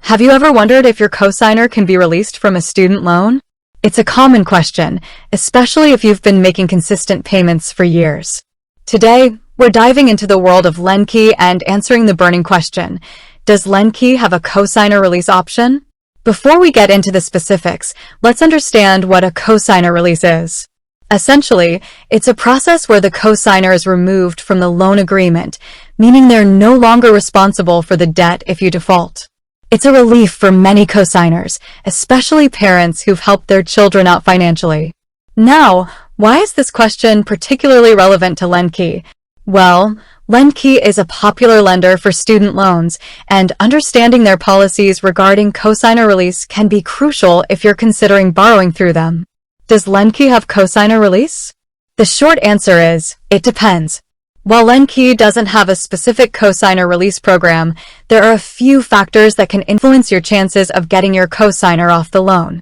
Have you ever wondered if your cosigner can be released from a student loan? It's a common question, especially if you've been making consistent payments for years. Today, we're diving into the world of LendKey and answering the burning question, does LendKey have a cosigner release option? Before we get into the specifics, let's understand what a cosigner release is. Essentially, it's a process where the cosigner is removed from the loan agreement, meaning they're no longer responsible for the debt if you default. It's a relief for many cosigners, especially parents who've helped their children out financially. Now, why is this question particularly relevant to LendKey? Well, LendKey is a popular lender for student loans, and understanding their policies regarding cosigner release can be crucial if you're considering borrowing through them. Does LendKey have cosigner release? The short answer is, it depends. While LendKey doesn't have a specific cosigner release program, there are a few factors that can influence your chances of getting your cosigner off the loan.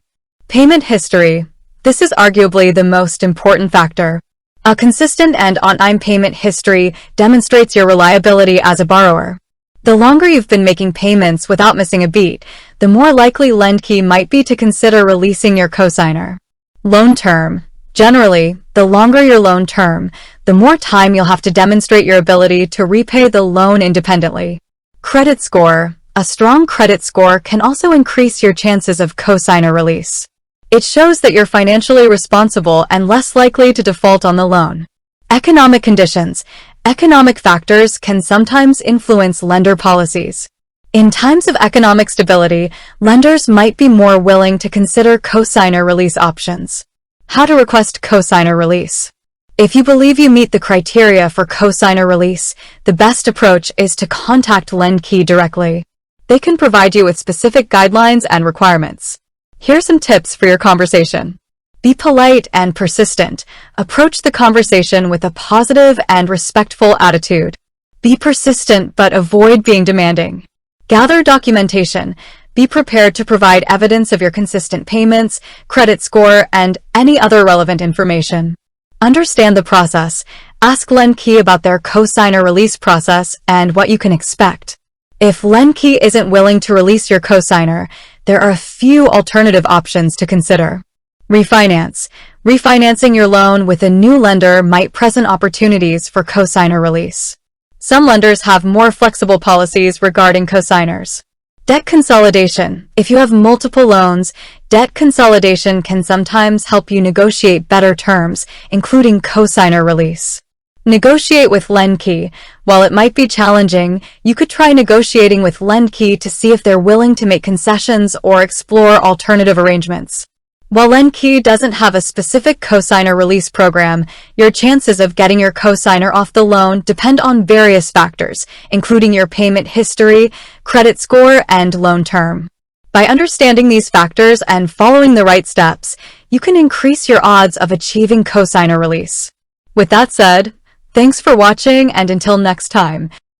Payment history. This is arguably the most important factor. A consistent and on-time payment history demonstrates your reliability as a borrower. The longer you've been making payments without missing a beat, the more likely LendKey might be to consider releasing your cosigner. Loan term. Generally, the longer your loan term, the more time you'll have to demonstrate your ability to repay the loan independently. Credit score. A strong credit score can also increase your chances of cosigner release. It shows that you're financially responsible and less likely to default on the loan. Economic conditions. Economic factors can sometimes influence lender policies. In times of economic stability, lenders might be more willing to consider cosigner release options. How to request cosigner release. If you believe you meet the criteria for cosigner release, the best approach is to contact LendKey directly. They can provide you with specific guidelines and requirements. Here are some tips for your conversation. Be polite and persistent. Approach the conversation with a positive and respectful attitude. Be persistent but avoid being demanding. Gather documentation. Be prepared to provide evidence of your consistent payments, credit score, and any other relevant information. Understand the process. Ask LendKey about their cosigner release process and what you can expect. If LendKey isn't willing to release your cosigner, there are a few alternative options to consider. Refinance. Refinancing your loan with a new lender might present opportunities for cosigner release. Some lenders have more flexible policies regarding cosigners. Debt consolidation. If you have multiple loans, debt consolidation can sometimes help you negotiate better terms, including cosigner release. Negotiate with LendKey. While it might be challenging, you could try negotiating with LendKey to see if they're willing to make concessions or explore alternative arrangements. While LendKey doesn't have a specific cosigner release program, your chances of getting your cosigner off the loan depend on various factors, including your payment history, credit score, and loan term. By understanding these factors and following the right steps, you can increase your odds of achieving cosigner release. With that said, thanks for watching, and until next time.